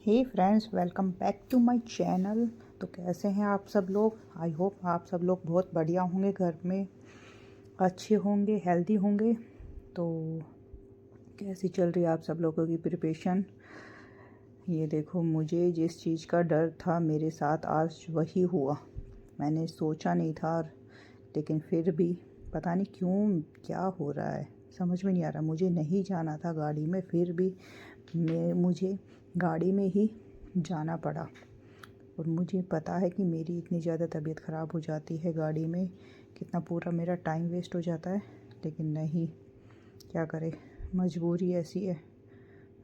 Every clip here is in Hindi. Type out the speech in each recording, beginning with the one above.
Hey friends, welcome back to my channel. तो कैसे हैं आप सब लोग? आई होप आप सब लोग बहुत बढ़िया होंगे, घर में अच्छे होंगे, हेल्दी होंगे। तो कैसी चल रही है आप सब लोगों की प्रिपरेशन? ये देखो, मुझे जिस चीज़ का डर था मेरे साथ आज वही हुआ। मैंने सोचा नहीं था, लेकिन फिर भी पता नहीं क्यों क्या हो रहा है, समझ में नहीं आ रहा। मुझे नहीं जाना था गाड़ी में, फिर भी मुझे गाड़ी में ही जाना पड़ा। और मुझे पता है कि मेरी इतनी ज़्यादा तबीयत ख़राब हो जाती है गाड़ी में, कितना पूरा मेरा टाइम वेस्ट हो जाता है, लेकिन नहीं, क्या करें, मजबूरी ऐसी है,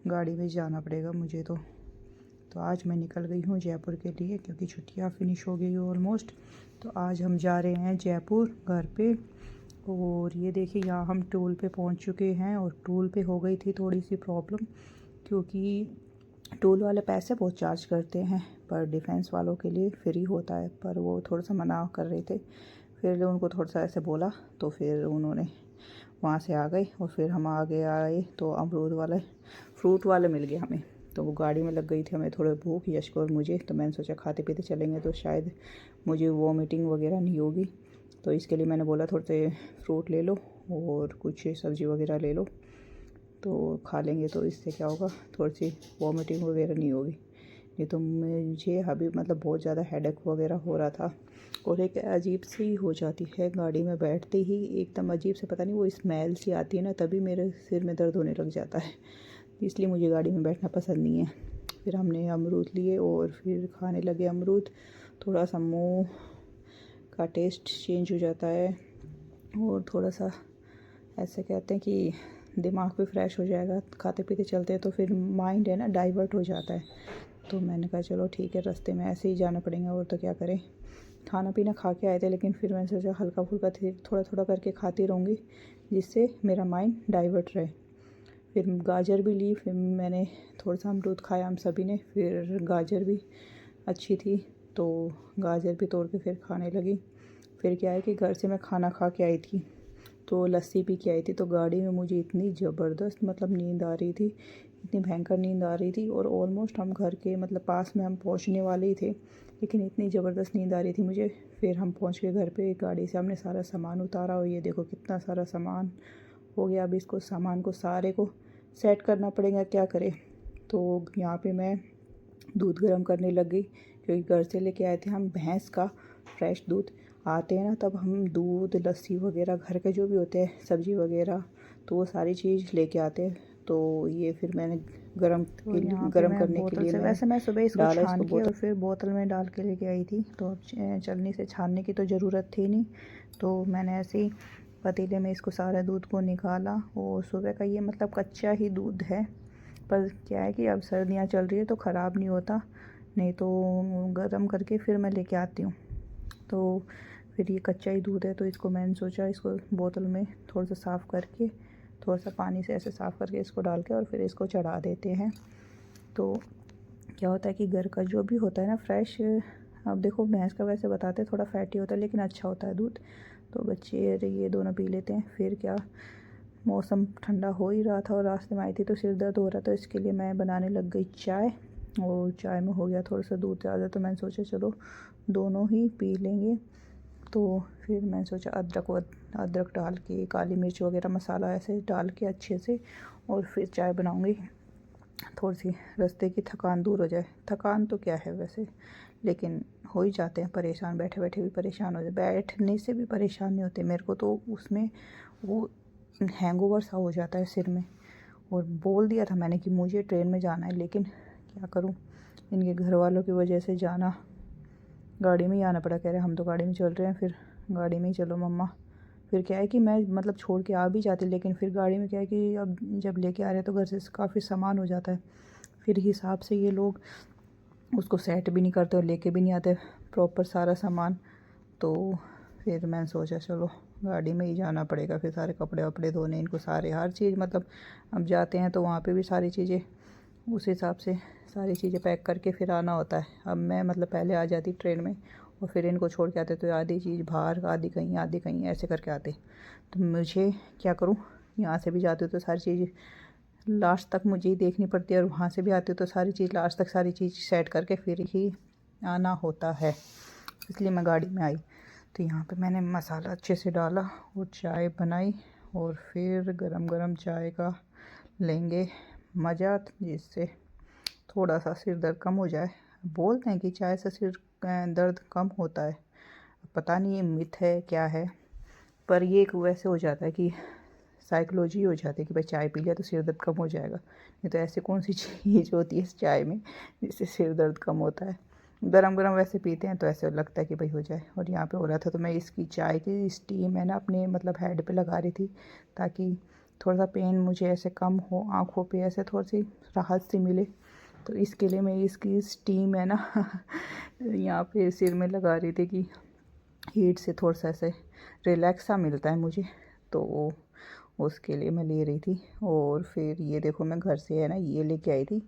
गाड़ी में जाना पड़ेगा मुझे। तो आज मैं निकल गई हूँ जयपुर के लिए, क्योंकि छुट्टियाँ फिनिश हो गई ऑलमोस्ट। तो आज हम जा रहे हैं जयपुर घर पे। और ये देखिए, यहाँ हम टोल पे पहुँच चुके हैं। और टोल पे हो गई थी थोड़ी सी प्रॉब्लम, क्योंकि टोल वाले पैसे बहुत चार्ज करते हैं, पर डिफेंस वालों के लिए फ्री होता है। पर वो थोड़ा सा मना कर रहे थे, फिर उनको थोड़ा सा ऐसे बोला तो फिर उन्होंने वहाँ से आ गए। और फिर हम आगे आए तो अमरूद वाले, फ्रूट वाले मिल गए हमें। तो वो गाड़ी में लग गई थी हमें थोड़ी भूख, यश को और मुझे। तो मैंने सोचा खाते पीते चलेंगे तो शायद मुझे वॉमिटिंग वगैरह नहीं होगी। तो इसके लिए मैंने बोला थोड़े से फ्रूट ले लो और कुछ सब्ज़ी वगैरह ले लो, तो खा लेंगे, तो इससे क्या होगा, थोड़ी सी वॉमिटिंग वगैरह नहीं होगी। नहीं तो मुझे अभी मतलब बहुत ज़्यादा हेडेक वगैरह हो रहा था। और एक अजीब सी हो जाती है गाड़ी में बैठते ही, एकदम अजीब से, पता नहीं वो स्मेल सी आती है ना, तभी मेरे सिर में दर्द होने लग जाता है। इसलिए मुझे गाड़ी में बैठना पसंद नहीं है। फिर हमने अमरूद लिए और फिर खाने लगे अमरूद। थोड़ा सा मुँह का टेस्ट चेंज हो जाता है और थोड़ा सा ऐसे कहते हैं कि दिमाग भी फ्रेश हो जाएगा, खाते पीते चलते हैं तो फिर माइंड है ना डाइवर्ट हो जाता है। तो मैंने कहा चलो ठीक है, रास्ते में ऐसे ही जाना पड़ेगा, और तो क्या करें। खाना पीना खा के आए थे, लेकिन फिर मैंने सोचा हल्का फुल्का थोड़ा थोड़ा करके खाती रहूँगी, जिससे मेरा माइंड डाइवर्ट रहे। फिर गाजर भी ली, फिर मैंने थोड़ा सा अमरूद खाया हम सभी ने। फिर गाजर भी अच्छी थी तो गाजर भी तोड़ के फिर खाने लगी। फिर क्या है कि घर से मैं खाना खा के आई थी तो लस्सी पी के आई थी। तो गाड़ी में मुझे इतनी ज़बरदस्त मतलब नींद आ रही थी, इतनी भयंकर नींद आ रही थी। और ऑलमोस्ट हम घर के मतलब पास में हम पहुंचने वाले ही थे, लेकिन इतनी ज़बरदस्त नींद आ रही थी मुझे। फिर हम पहुंच गए घर पे, गाड़ी से हमने सारा सामान उतारा और ये देखो कितना सारा सामान हो गया। अब इसको सामान को सारे को सेट करना पड़ेगा, क्या करें। तो यहाँ पे मैं दूध गर्म करने लग गई, क्योंकि घर से लेके आए थे हम भैंस का फ्रेश दूध। आते हैं ना तब हम दूध लस्सी वगैरह घर के जो भी होते हैं, सब्ज़ी वगैरह, तो वो सारी चीज़ लेके आते हैं। तो ये फिर मैंने तो यहाँ पे गरम मैं करने के बोतल लिए से, मैं वैसे मैं सुबह इसको डाला छान इसको के बोतल। और फिर बोतल में डाल के लेके आई थी। तो अब चलनी से छानने की तो ज़रूरत थी नहीं, तो मैंने ऐसे ही पतीले में इसको सारे दूध को निकाला। और सुबह का ये मतलब कच्चा ही दूध है, पर क्या है कि अब सर्दियाँ चल रही है तो ख़राब नहीं होता, नहीं तो गर्म करके फिर मैं लेके आती हूँ। तो फिर ये कच्चा ही दूध है, तो इसको मैंने सोचा इसको बोतल में थोड़ा सा साफ़ करके, थोड़ा सा पानी से ऐसे साफ़ करके इसको डाल के और फिर इसको चढ़ा देते हैं। तो क्या होता है कि घर का जो भी होता है ना फ्रेश, अब देखो भैंस का वैसे बताते हैं थोड़ा फैटी होता है, लेकिन अच्छा होता है दूध। तो बच्चे अरे ये दोनों पी लेते हैं। फिर क्या, मौसम ठंडा हो ही रहा था और रास्ते में आई थी तो सिर दर्द हो रहा था, इसके लिए मैं बनाने लग गई चाय। और चाय में हो गया थोड़ा सा दूध ज़्यादा, तो मैंने सोचा चलो दोनों ही पी लेंगे। तो फिर मैंने सोचा अदरक डाल के, काली मिर्च वगैरह मसाला ऐसे डाल के अच्छे से, और फिर चाय बनाऊँगी। थोड़ी सी रास्ते की थकान दूर हो जाए। थकान तो क्या है वैसे, लेकिन हो ही जाते हैं परेशान, बैठे बैठे भी परेशान हो जाए, बैठने से भी परेशान नहीं होते। मेरे को तो उसमें वो हैंगओवर सा हो जाता है सिर में। और बोल दिया था मैंने कि मुझे ट्रेन में जाना है, लेकिन क्या करूं, इनके घर वालों की वजह से जाना, गाड़ी में ही आना पड़ा। कह रहे हम तो गाड़ी में चल रहे हैं, फिर गाड़ी में ही चलो मम्मा। फिर क्या है कि मैं मतलब छोड़ के आ भी जाती, लेकिन फिर गाड़ी में क्या है कि अब जब लेके आ रहे हैं तो घर से काफ़ी सामान हो जाता है, फिर हिसाब से ये लोग उसको सेट भी नहीं करते और लेके भी नहीं आते प्रॉपर सारा सामान। तो फिर मैंने सोचा चलो गाड़ी में ही जाना पड़ेगा। फिर सारे कपड़े वपड़े धोने, इनको सारे हर चीज़, मतलब अब जाते हैं तो वहाँ पे भी सारी चीज़ें उस हिसाब से सारी चीज़ें पैक करके फिर आना होता है। अब मैं मतलब पहले आ जाती ट्रेन में और फिर इनको छोड़ के आते, तो आधी चीज़ बाहर, आधी कहीं ऐसे करके आते। तो मुझे क्या करूँ, यहाँ से भी जाती हूँ तो सारी चीज़ लास्ट तक मुझे ही देखनी पड़ती है और वहाँ से भी आती हूँ तो सारी चीज़ लास्ट तक सारी चीज़ सेट करके फिर ही आना होता है, इसलिए मैं गाड़ी में आई। तो यहाँ पे मैंने मसाला अच्छे से डाला और चाय बनाई और फिर गरम गरम चाय का लेंगे मज़ा, जिससे थोड़ा सा सिर दर्द कम हो जाए। बोलते हैं कि चाय से सिर दर्द कम होता है, पता नहीं ये मिथ है क्या है, पर ये एक वैसे हो जाता है कि साइकोलॉजी हो जाती है कि भाई चाय पी लिया तो सिर दर्द कम हो जाएगा। नहीं तो ऐसी कौन सी चीज़ होती है इस चाय में जिससे सिर दर्द कम होता है। गरम गरम वैसे पीते हैं तो ऐसे लगता है कि भाई हो जाए। और यहाँ पे हो रहा था तो मैं इसकी चाय की स्टीम है ना अपने मतलब हेड पे लगा रही थी, ताकि थोड़ा सा पेन मुझे ऐसे कम हो, आँखों पे ऐसे थोड़ी सी राहत सी मिले। तो इसके लिए मैं इसकी स्टीम है ना यहाँ पे सिर में लगा रही थी कि हीट से थोड़ा सा ऐसे रिलैक्स सा मिलता है मुझे, तो उसके लिए मैं ले रही थी। और फिर ये देखो मैं घर से है ना ये लेके आई थी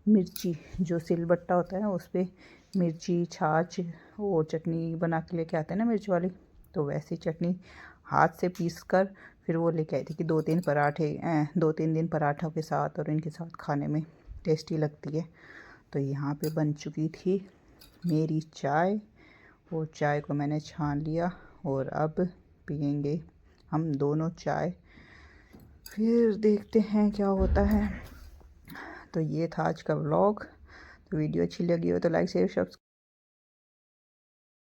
मिर्ची, जो सिलबट्टा होता है उस पर मिर्ची छाछ और चटनी बना के लेके आते हैं ना मिर्च वाली, तो वैसी चटनी हाथ से पीस कर फिर वो लेके आई थी कि 2-3 पराठे 2-3 दिन पराठों के साथ और इनके साथ खाने में टेस्टी लगती है। तो यहाँ पे बन चुकी थी मेरी चाय और चाय को मैंने छान लिया और अब पियेंगे हम दोनों चाय, फिर देखते हैं क्या होता है। तो ये था आज का व्लॉग। तो वीडियो अच्छी लगी हो तो लाइक शेयर सब्सक्राइब